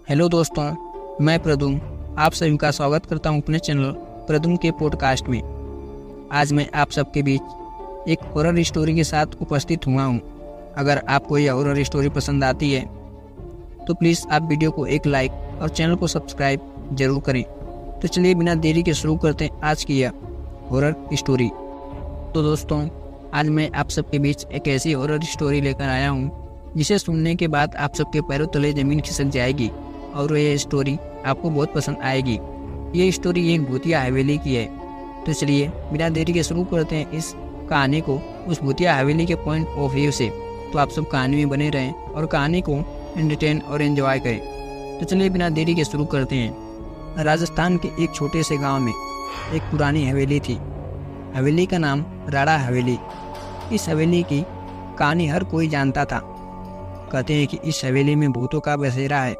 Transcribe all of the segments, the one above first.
Hello दोस्तों, मैं प्रदुम आप सभी का स्वागत करता हूं अपने चैनल प्रदुम के पॉडकास्ट में। आज मैं आप सबके बीच एक हॉरर स्टोरी के साथ उपस्थित हुआ हूं। अगर आपको यह हॉरर स्टोरी पसंद आती है तो प्लीज़ आप वीडियो को एक लाइक और चैनल को सब्सक्राइब जरूर करें। तो चलिए बिना देरी के शुरू करते हैं आज की यह हॉरर स्टोरी। तो दोस्तों, आज मैं आप सबके बीच एक ऐसी हॉरर स्टोरी लेकर आया हूँ जिसे सुनने के बाद आप सबके पैरों तले ज़मीन खिसक जाएगी और ये स्टोरी आपको बहुत पसंद आएगी। ये स्टोरी एक भूतिया हवेली की है। तो चलिए बिना देरी के शुरू करते हैं इस कहानी को उस भूतिया हवेली के पॉइंट ऑफ व्यू से। तो आप सब कहानी में बने रहें और कहानी को एंटरटेन और एंजॉय करें। तो चलिए बिना देरी के शुरू करते हैं। राजस्थान के एक छोटे से गाँव में एक पुरानी हवेली थी। हवेली का नाम राड़ा हवेली। इस हवेली की कहानी हर कोई जानता था। कहते हैं कि इस हवेली में भूतों का बसेरा है।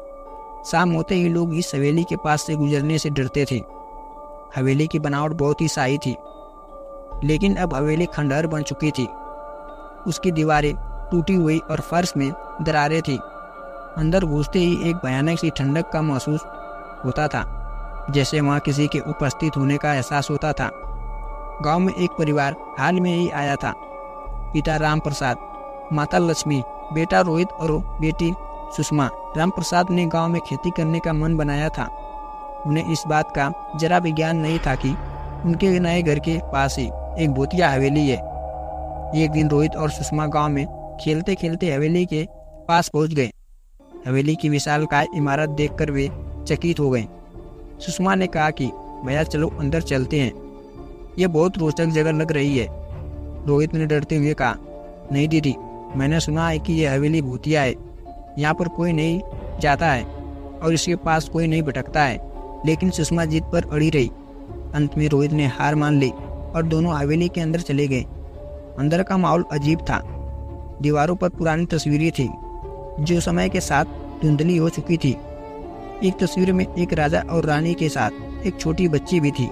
शाम होते ही लोग इस हवेली के पास से गुजरने से डरते थे। हवेली की बनावट बहुत ही शाही थी, लेकिन अब हवेली खंडहर बन चुकी थी। उसकी दीवारें टूटी हुई और फर्श में दरारें थी। अंदर घुसते ही एक भयानक सी ठंडक का महसूस होता था, जैसे वहाँ किसी के उपस्थित होने का एहसास होता था। गांव में एक परिवार हाल में ही आया था। पिता राम प्रसाद, माता लक्ष्मी, बेटा रोहित और बेटी सुषमा। राम प्रसाद ने गांव में खेती करने का मन बनाया था। उन्हें इस बात का जरा भी ज्ञान नहीं था कि उनके नए घर के पास ही एक भूतिया हवेली है। एक दिन रोहित और सुषमा गांव में खेलते खेलते हवेली के पास पहुंच गए। हवेली की विशालकाय इमारत देखकर वे चकित हो गए। सुषमा ने कहा कि भैया चलो अंदर चलते हैं, ये बहुत रोचक जगह लग रही है। रोहित ने डरते हुए कहा, नहीं दीदी, मैंने सुना है कि यह हवेली भूतिया है। यहाँ पर कोई नहीं जाता है और इसके पास कोई नहीं भटकता है। लेकिन सुषमा जिद पर अड़ी रही। अंत में रोहित ने हार मान ली और दोनों हवेली के अंदर चले गए। अंदर का माहौल अजीब था। दीवारों पर पुरानी तस्वीरें थी जो समय के साथ धुंधली हो चुकी थी। एक तस्वीर में एक राजा और रानी के साथ एक छोटी बच्ची भी थी।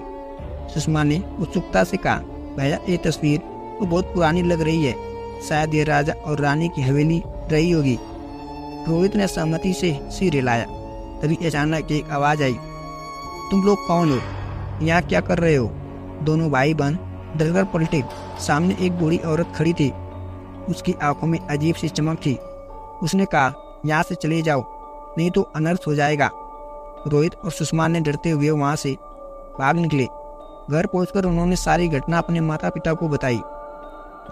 सुषमा ने उत्सुकता से कहा, भैया ये तस्वीर तो बहुत पुरानी लग रही है, शायद ये राजा और रानी की हवेली रही होगी। रोहित ने सहमति से सिर हिलाया। तभी अचानक एक आवाज आई, तुम लोग कौन हो? यहाँ क्या कर रहे हो? दोनों भाई बहन डरकर पलटे। सामने एक बूढ़ी औरत खड़ी थी। उसकी आंखों में अजीब सी चमक थी। उसने कहा, यहाँ से चले जाओ, नहीं तो अनर्थ हो जाएगा। रोहित और सुषमा ने डरते हुए वहाँ से भाग निकले। घर पहुंचकर उन्होंने सारी घटना अपने माता पिता को बताई।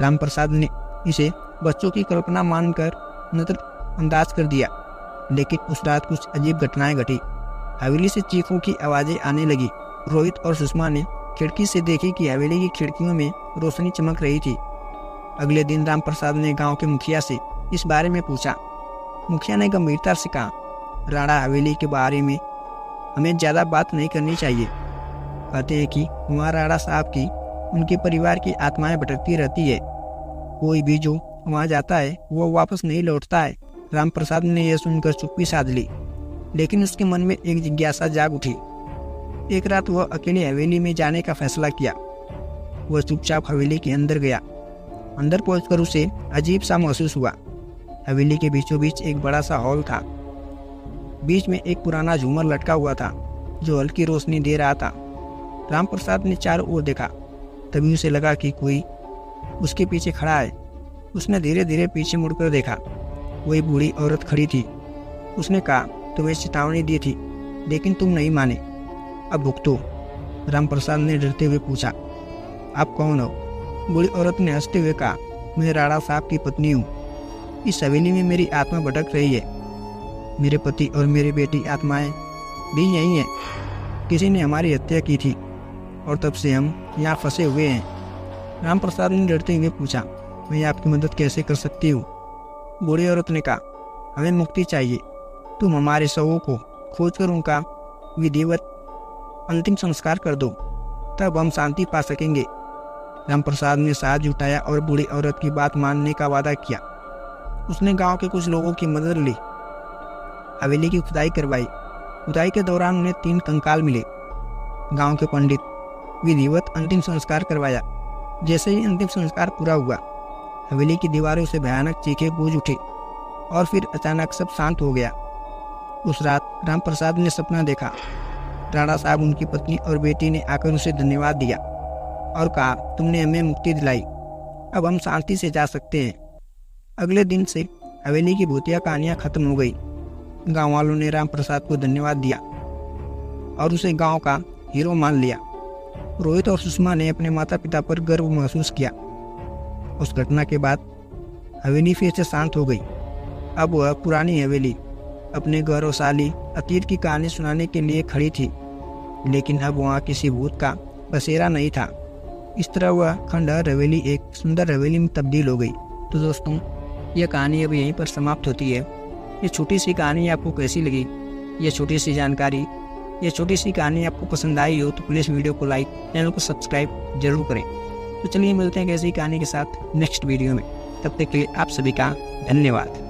राम प्रसाद ने इसे बच्चों की कल्पना मानकर नजरअंदाज कर दिया, लेकिन उस रात कुछ अजीब घटनाएं घटी। हवेली से चीखों की आवाजें आने लगी। रोहित और सुषमा ने खिड़की से देखी कि हवेली की खिड़कियों में रोशनी चमक रही थी। अगले दिन राम प्रसाद ने गांव के मुखिया से इस बारे में पूछा। मुखिया ने गंभीरता से कहा, राणा हवेली के बारे में हमें ज़्यादा बात नहीं करनी चाहिए। कहते हैं कि वहाँ राणा साहब की उनके परिवार की आत्माएं भटकती रहती है। कोई भी जो वहाँ जाता है वो वापस नहीं लौटता है। राम प्रसाद ने यह सुनकर चुप्पी साध ली, लेकिन उसके मन में एक जिज्ञासा जाग उठी। एक रात वह अकेले हवेली में जाने का फैसला किया। वह चुपचाप हवेली के अंदर गया। अंदर पहुंचकर उसे अजीब सा महसूस हुआ। हवेली के बीचों बीच एक बड़ा सा हॉल था। बीच में एक पुराना झूमर लटका हुआ था जो हल्की रोशनी दे रहा था। राम प्रसाद ने चारों ओर देखा। तभी उसे लगा कि कोई उसके पीछे खड़ा है। उसने धीरे धीरे पीछे मुड़कर देखा। वही बूढ़ी औरत खड़ी थी। उसने कहा, तुम्हें चेतावनी दी थी, लेकिन तुम नहीं माने, अब भुगतो। राम प्रसाद ने डरते हुए पूछा, आप कौन हो? बूढ़ी औरत ने हंसते हुए कहा, मैं राणा साहब की पत्नी हूँ। इस हवेली में मेरी आत्मा भटक रही है। मेरे पति और मेरी बेटी आत्माएं भी यही हैं। किसी ने हमारी हत्या की थी और तब से हम यहाँ फंसे हुए हैं। राम प्रसाद ने डरते हुए पूछा, मैं आपकी मदद कैसे कर सकती हूँ? बूढ़ी औरत ने कहा, हमें मुक्ति चाहिए। तुम हमारे शवों को खोजकर उनका विधिवत अंतिम संस्कार कर दो, तब हम शांति पा सकेंगे। राम प्रसाद ने साथ जुटाया और बूढ़ी औरत की बात मानने का वादा किया। उसने गांव के कुछ लोगों की मदद ली। हवेली की खुदाई करवाई। खुदाई के दौरान उन्हें 3 कंकाल मिले। गांव के पंडित विधिवत अंतिम संस्कार करवाया। जैसे ही अंतिम संस्कार पूरा हुआ, हवेली की दीवारों से भयानक चीखें गूंज उठी और फिर अचानक सब शांत हो गया। उस रात राम प्रसाद ने सपना देखा। राणा साहब, उनकी पत्नी और बेटी ने आकर उसे धन्यवाद दिया और कहा, तुमने हमें मुक्ति दिलाई, अब हम शांति से जा सकते हैं। अगले दिन से हवेली की भूतिया कहानियाँ खत्म हो गई। गांव वालों ने राम प्रसाद को धन्यवाद दिया और उसे गांव का हीरो मान लिया। रोहित और सुषमा ने अपने माता पिता पर गर्व महसूस किया। उस घटना के बाद हवेली फिर से शांत हो गई। अब वह पुरानी हवेली अपने गौरवशाली अतीत की कहानी सुनाने के लिए खड़ी थी, लेकिन अब वहाँ किसी भूत का बसेरा नहीं था। इस तरह वह खंडहर हवेली एक सुंदर हवेली में तब्दील हो गई। तो दोस्तों, यह कहानी अब यहीं पर समाप्त होती है। ये छोटी सी कहानी आपको कैसी लगी? ये छोटी सी जानकारी, ये छोटी सी कहानी आपको पसंद आई हो तो प्लीज़ वीडियो को लाइक, चैनल को सब्सक्राइब जरूर करें। तो चलिए मिलते हैं कैसी कहानी के साथ नेक्स्ट वीडियो में। तब तक के लिए आप सभी का धन्यवाद।